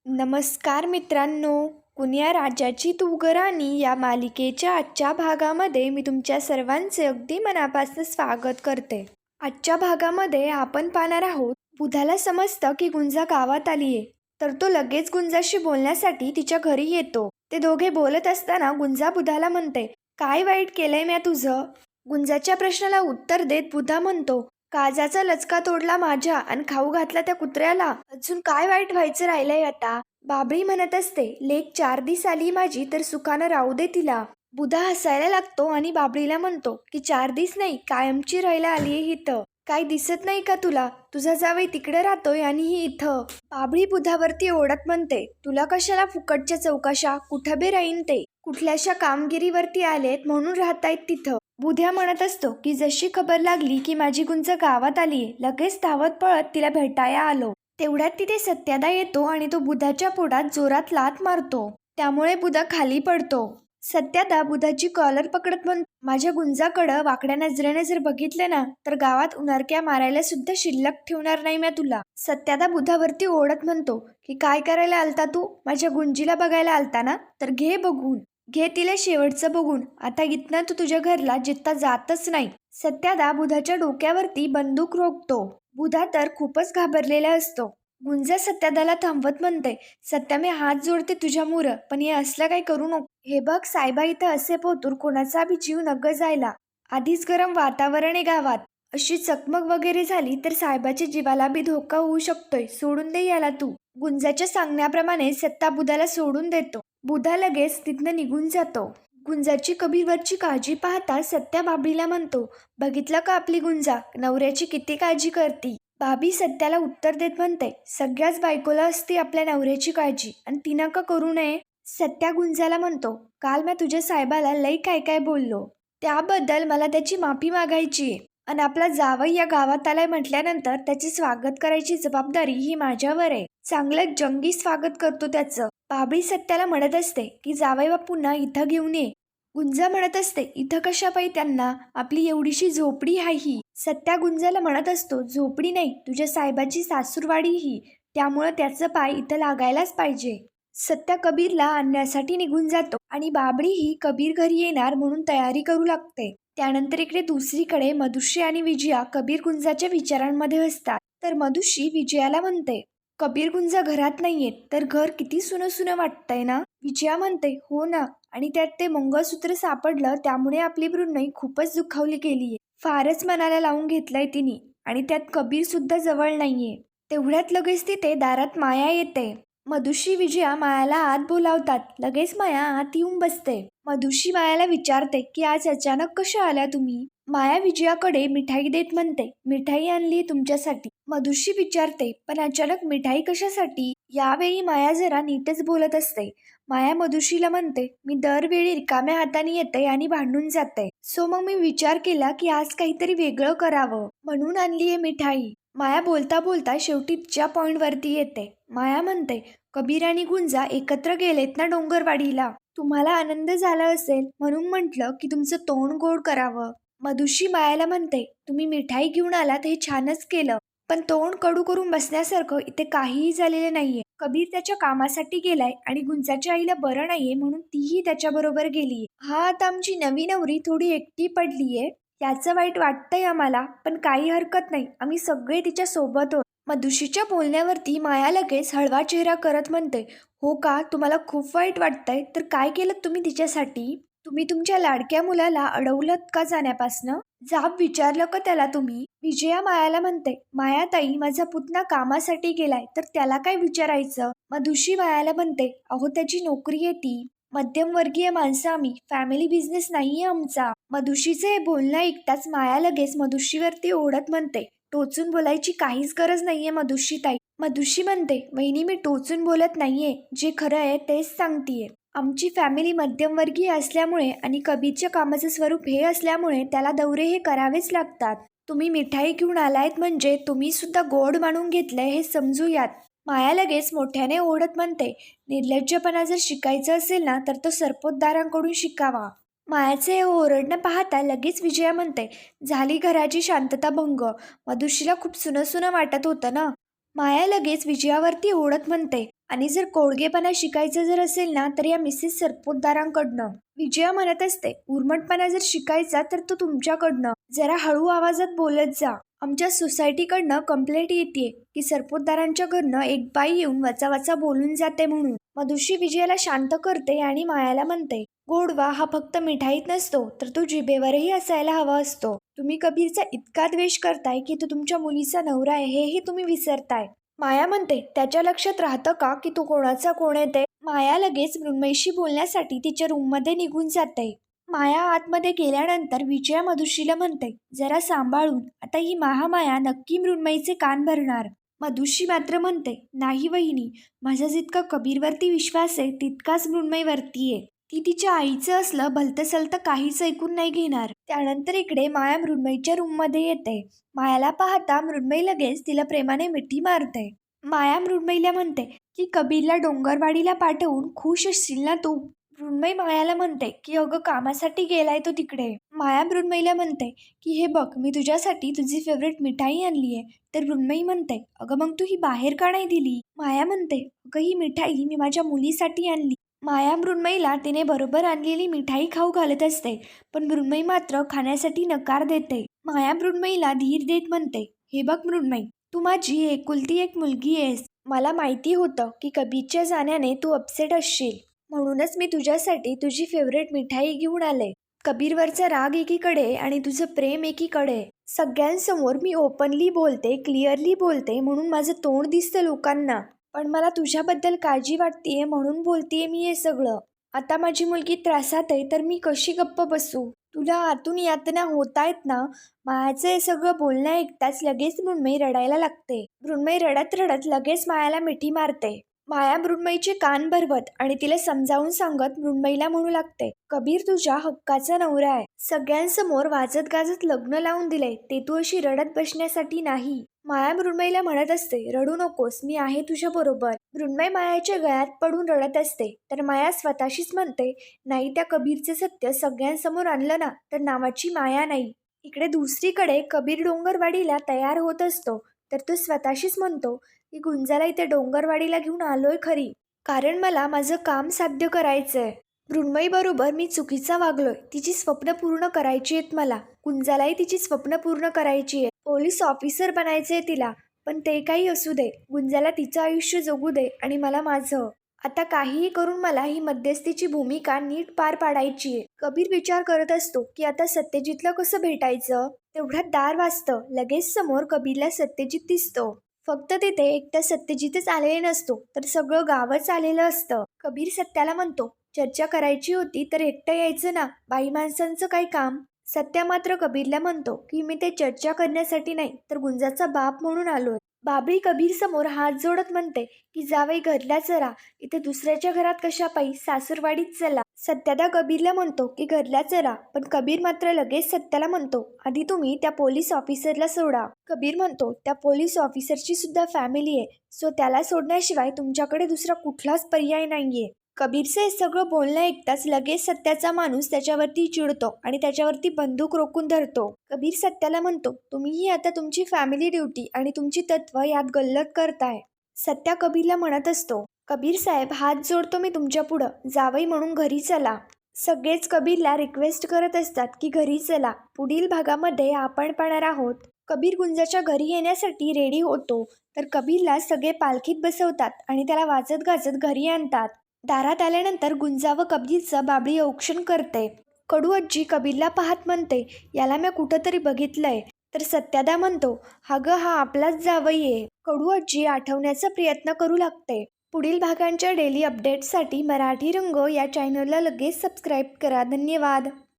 नमस्कार मित्रांनो, कुण्या राजाची तू राणी या मालिकेच्या आजच्या भागामध्ये मी तुमच्या सर्वांचे अगदी मनापासून स्वागत करते. आजच्या भागामध्ये आपण पाहणार आहोत, बुधाला समजतं की गुंजा गावात आलीये, तर तो लगेच गुंजाशी बोलण्यासाठी तिच्या घरी येतो. ते दोघे बोलत असताना गुंजा बुधाला म्हणते, काय वाईट केलंय म्या तुझं? गुंजाच्या प्रश्नाला उत्तर देत बुधा म्हणतो, काजाचा लचका तोडला माझ्या आणि खाऊ घातला त्या कुत्र्याला. अजून काय वाईट व्हायचं राहिलंय आता? बाबळी म्हणत असते, लेक 4 दिवस आली माझी तर सुखानं राहू दे तिला. बुधा हसायला लागतो आणि बाबळीला म्हणतो की 4 दिवस नाही, कायमची राहायला आलीये इथं. काय दिसत नाही का तुला? तुझा जावई तिकडे राहतोय आणि ही इथं. बाबळी बुधावरती ओढत म्हणते, तुला कशाला फुकटच्या चौकशा? कुठं बे राहीन ते? कुठल्याशा कामगिरीवरती आलेत म्हणून राहतायत तिथं. बुध्या म्हणत असतो की जशी खबर लागली की माझी गुंज गावात आलीये, लगेच धावत पळत तिला भेटाया आलो. तेवढ्यात तिथे सत्यादा येतो आणि तो बुधाच्या पोटात जोरात लाथ मारतो. त्यामुळे बुधा खाली पडतो. सत्यादा बुधाची कॉलर पकडत म्हणतो, माझ्या गुंजाकडं वाकड्या नजरेने जर बघितलं ना तर गावात उनारक्या मारायला सुद्धा शिल्लक ठेवणार नाही मी तुला. सत्यादा बुधावरती ओढत म्हणतो की काय करायला आलता तू? माझ्या गुंजीला बघायला आलता ना? तर घे बघून, घे तिला शेवटचं बघून. आता इथनं तू तुझ्या घरला जित्ता जातच नाही. सत्यादा बुधाच्या डोक्यावरती बंदूक रोखतो. बुधा तर खूपच घाबरलेला असतो. गुंजा सत्यादाला थांबवत म्हणते, सत्या मी हात जोडते तुझ्या मुर, पण हे असलं काही करू नको. हे बघ सायबा, इथं असे पोतूर कोणाचा बी जीव नग जायला. आधीच गरम वातावरण आहे गावात. अशी चकमक वगैरे झाली तर साहेबाच्या जीवाला बी धोका होऊ शकतोय. सोडून दे याला तू. गुंजाच्या सांगण्याप्रमाणे सत्ता बुधाला सोडून देतो. बुधा लगेच तिथनं निघून जातो. गुंजाची कबीरवरची काळजी पाहता सत्या बाबीला म्हणतो, बघितलं का आपली गुंजा नवऱ्याची किती काळजी करती? बाबी सत्याला उत्तर देत म्हणते, सगळ्याच बायकोला असते आपल्या नवऱ्याची काळजी आणि तिनं का करू नये? सत्या गुंजाला म्हणतो, काल मी तुझ्या साहेबाला लई काय काय बोललो, त्याबद्दल मला त्याची माफी मागायची आहे. आणि आपला जावई या गावात आलाय म्हटल्यानंतर त्याचे स्वागत करायची जबाबदारी ही माझ्यावर आहे. चांगलं जंगी स्वागत करतो त्याचं. बाबळी सत्याला म्हणत असते की जावई बापूंना इथं घेऊन ये. गुंजा म्हणत असते, इथं कशा पायी त्यांना? आपली एवढीशी झोपडी आहे ही. सत्या गुंजाला म्हणत असतो, झोपडी नाही, तुझ्या साहेबाची सासूरवाडी ही, त्यामुळं त्याचं पाय इथं लागायलाच पाहिजे. सत्या कबीरला आणण्यासाठी निघून जातो आणि बाबळी ही कबीर घरी येणार म्हणून तयारी करू लागते. त्यानंतर इकडे दुसरीकडे मधुश्री आणि विजया कबीर गुंजाच्या विचारांमध्ये असतात. तर मधुश्री विजयाला म्हणते, कबीर गुंजा घरात नाहीयेत तर घर किती सुनं सुनं वाटतंय ना? विजया म्हणते, हो ना, आणि त्यात ते मंगळसूत्र सापडलं त्यामुळे आपली मृण्मयी खूपच दुखावली गेलीये. फारच मनाला लावून घेतलंय तिने, आणि त्यात कबीर सुद्धा जवळ नाहीये. तेवढ्यात लगेच तिथे दारात माया येते. मधुश्री विजया मायाला आत बोलावतात. लगेच माया आत येऊन बसते. मधुश्री मायाला विचारते की आज अचानक कशा आल्या तुम्ही? माया विजयाकडे मिठाई देत म्हणते, मिठाई आणली तुमच्यासाठी. मधुश्री विचारते, पण अचानक मिठाई कशासाठी? यावेळी माया जरा नीटच बोलत असते. माया मधुश्रीला म्हणते, मी दरवेळी रिकाम्या हाताने येते आणि भांडून जाते, सो मग मी विचार केला की आज काहीतरी वेगळं करावं म्हणून आणलीये मिठाई. माया बोलता बोलता शेवटी तिच्या पॉइंटवरती येते. माया म्हणते, कबीर आणि गुंजा एकत्र गेलेत ना डोंगरवाडीला. तुम्हाला आनंद झाला असेल म्हणून म्हटलं की तुमचं तोंड गोड करावं. मधुश्री मायाला म्हणते, तुम्ही मिठाई घेऊन आलात हे छानच केलं, पण तोंड कडू करून बसण्यासारखं इथे काहीही झालेलं नाहीये. कबीर त्याच्या कामासाठी गेलाय आणि गुंजाच्या आईला बरं नाहीये म्हणून तीही त्याच्याबरोबर गेलीये. हा आता आमची नवी नवरी थोडी एकटी पडलीये, याचं वाईट वाटतंय आम्हाला, पण काही हरकत नाही, आम्ही सगळे तिच्या सोबत आहोत. मधुश्रीच्या बोलण्यावरती माया लगेच हळवा चेहरा करत म्हणते, हो का, तुम्हाला खूप वाईट वाटतंय? तर काय केलं तुम्ही तिच्यासाठी? तुम्ही तुमच्या लाडक्या मुलाला अडवलत का जाण्यापासनं? जाब विचारलं का त्याला तुम्ही? विजया मायाला म्हणते, मायाताई, माझा पुतना कामासाठी गेलाय तर त्याला काय विचारायचं? मधुश्री मायाला म्हणते, अहो त्याची नोकरी आहे ती. मध्यमवर्गीय माणसं आम्ही, फॅमिली बिझनेस नाहीये आमचा. मधुश्रीचे हे बोलणं ऐकताच माया लगेच मधुश्रीवरती ओढत म्हणते, टोचून बोलायची काहीच गरज नाहीये मधुश्री ताई. मधुश्री म्हणते, वहिनी मी टोचून बोलत नाहीये, जे खरं आहे तेच सांगतीये. आमची फॅमिली मध्यमवर्गीय असल्यामुळे आणि कबीरच्या कामाचं स्वरूप हे असल्यामुळे त्याला दौरे हे करावेच लागतात. तुम्ही मिठाई घेऊन आलायत म्हणजे तुम्ही सुद्धा गोड मानून घेतलंय हे समजूयात. माया लगेच मोठ्याने ओढत म्हणते, निर्लज्जपणा जर शिकायचं असेल ना तर तो सरपोतदारांकडून शिकावा. मायाचे हे ओरडणं पाहता लगेच विजया म्हणते, झाली घराची शांतता भंग. मधुश्रीला खूप सुनं सुनं वाटत होतं ना. माया लगेच विजयावरती ओढत म्हणते, आणि जर कोडगेपणा शिकायचं जर असेल ना तर या मिसेस सरपोतदारांकडनं. विजया म्हणत असते, उर्मटपणा जर शिकायचा तर तो तुमच्याकडनं. जरा हळू आवाजात बोलत जा. आमच्या सोसायटीकडनं कंप्लेंट येते की सरपोतदारांच्या घरनं एक बाई येऊन वचा वचा बोलून जाते म्हणून. मधुश्री विजयाला शांत करते आणि मायाला म्हणते, गोडवा हा फक्त मिठाईत नसतो तर तो जिभेवरही असायला हवा असतो. तुम्ही कबीरचा इतका द्वेष करताय की तो तुमच्या मुलीचा नवरा आहे हेही तुम्ही विसरताय. माया म्हणते, त्याच्या लक्षात राहतं का की तो कोणाचा कोण येते. माया लगेच मृण्मयीशी बोलण्यासाठी तिच्या रूममध्ये निघून जाते. माया आतमध्ये गेल्यानंतर विजया मधुश्रीला म्हणते, जरा सांभाळून, आता ही महामाया नक्की मृण्मयीचे कान भरणार. मधुश्री मात्र म्हणते, नाही वहिनी, माझा जितका कबीरवरती विश्वास आहे तितकाच मृण्मयीवरती आहे. ती तिच्या आईचं असलं भलतं सलतं काहीच ऐकून नाही घेणार. त्यानंतर इकडे माया मृण्मयीच्या रूममध्ये येते. मायाला पाहता मृण्मयी लगेच तिला प्रेमाने मिठी मारते. माया मृण्मयीला म्हणते की कबीरला डोंगरवाडीला पाठवून खुश असशील ना तू. मृण्मयी मायाला म्हणते की अगं कामासाठी गेलाय तो तिकडे. माया मृण्मयीला म्हणते की हे बघ, मी तुझ्यासाठी तुझी फेवरेट मिठाई आणली आहे. तर मृण्मयी म्हणते, अगं मग तू ही बाहेर का नाही दिली. माया म्हणते, अगं ही मिठाई मी माझ्या मुलीसाठी आणली. माया मृण्मयीला तिने बरोबर आणलेली मिठाई खाऊ घालत असते, पण मृण्मयी मात्र खाण्यासाठी नकार देते. माया मृण्मयीला धीर देत म्हणते, हे बघ मृण्मयी, तू माझी एकुलती एक मुलगी आहेस. मला माहिती होतं की कबीरच्या जाण्याने तू अपसेट असशील, म्हणूनच मी तुझ्यासाठी तुझी फेवरेट मिठाई घेऊन आले. कबीरवरचा राग एकीकडे आणि तुझं प्रेम एकीकडे. सगळ्यांसमोर मी ओपनली बोलते, क्लिअरली बोलते म्हणून माझं तोंड दिसतं लोकांना, पण मला तुझ्याबद्दल काळजी वाटतेय म्हणून बोलतेय मी हे सगळं. आता माझी मुलगी त्रासात आहे तर मी कशी गप्प बसू. तुला आतून यातना होतायत ना. मायाचं हे सगळं बोलणं ऐकताच लगेच मृण्मयी रडायला लागते. मृण्मयी रडत रडत लगेच मायाला मिठी मारते. माया मृण्मयीचे कान भरवत आणि तिला समजावून सांगत मृण्मयीला म्हणू लागते, कबीर तुझ्या हक्काचा नवरा आहे. सगळ्यांसमोर वाजत गाजत लग्न लावून दिलंय, ते तू अशी रडत बसण्यासाठी नाही. माया मृण्मयीला म्हणत असते, रडू नकोस, मी आहे तुझ्या बरोबर. मृण्मयी मायाच्या गळ्यात पडून रडत असते तर माया स्वतःशीच म्हणते, नाही, त्या कबीरचे सत्य सगळ्यांसमोर आणलं ना तर नावाची माया नाही. इकडे दुसरीकडे कबीर डोंगरवाडीला तयार होत असतो तर तो स्वतःशीच म्हणतो की गुंजाला इथे डोंगरवाडीला घेऊन आलोय खरी, कारण मला माझं काम साध्य करायचंय. मृण्मयी बरोबर मी चुकीचा वागलोय. तिची स्वप्न पूर्ण करायची आहेत मला. गुंजालाही तिची स्वप्न पूर्ण करायची आहेत. पोलीस ऑफिसर बनायचंय तिला, पण ते काही असू दे. गुंजाला तिचं आयुष्य जगू दे आणि मला माझं. आता काहीही करून मला ही मध्यस्थीची भूमिका नीट पार पाडायची आहे. कबीर विचार करत असतो की आता सत्यजितला कसं भेटायचं. तेवढ्यात दार वाजतं. लगेच समोर कबीरला सत्यजित दिसतो. फक्त तिथे एकटा सत्यजितच आलेले नसतो तर सगळं गावच आलेलं असतं. कबीर सत्याला म्हणतो, चर्चा करायची होती तर एकटं यायचं ना, बाई माणसांचं काय काम. सत्या मात्र कबीरला म्हणतो की मी ते चर्चा करण्यासाठी नाही तर गुंजाचा बाप म्हणून आलोय. बाबळी कबीर समोर हात जोडत म्हणते की जावई घरला चला, इथे दुसऱ्याच्या घरात कशा पायी, सासूरवाडीत चला. सत्यादा कबीरला म्हणतो की घरला चला, पण कबीर मात्र लगेच सत्याला म्हणतो, आधी तुम्ही त्या पोलीस ऑफिसरला सोडा. कबीर म्हणतो, त्या पोलीस ऑफिसरची सुद्धा फॅमिली आहे, सो त्याला सोडण्याशिवाय तुमच्याकडे दुसरा कुठलाच पर्याय नाहीये. कबीरचं हे सगळं बोलणं ऐकताच लगेच सत्याचा माणूस त्याच्यावरती चिडतो आणि त्याच्यावरती बंदूक रोखून धरतो. कबीर सत्याला म्हणतो, तुम्हीही आता तुमची फॅमिली ड्युटी आणि तुमची तत्व यात गल्लत करताय. सत्या कबीरला म्हणत असतो, कबीर साहेब, हात जोडतो मी तुमच्या पुढं, जावई म्हणून घरी चला. सगळेच कबीरला रिक्वेस्ट करत असतात की घरी चला. पुढील भागामध्ये आपण पाहणार आहोत कबीर गुंजाच्या घरी येण्यासाठी रेडी होतो तर कबीरला सगळे पालखीत बसवतात आणि त्याला वाजत गाजत घरी आणतात. दारात आल्यानंतर गुंजा व कबीरचं बाबळी औक्षण करते. कडू आजी कबीरला पाहत म्हणते, याला मी कुठंतरी बघितलंय. तर सत्यादा म्हणतो, हा आपलाच जावई आहे. कडू आजी आठवण्याचा प्रयत्न करू लागते. पुढील भागांच्या डेली अपडेट्ससाठी मराठी रंग या चॅनलला लगेच सबस्क्राईब करा. धन्यवाद.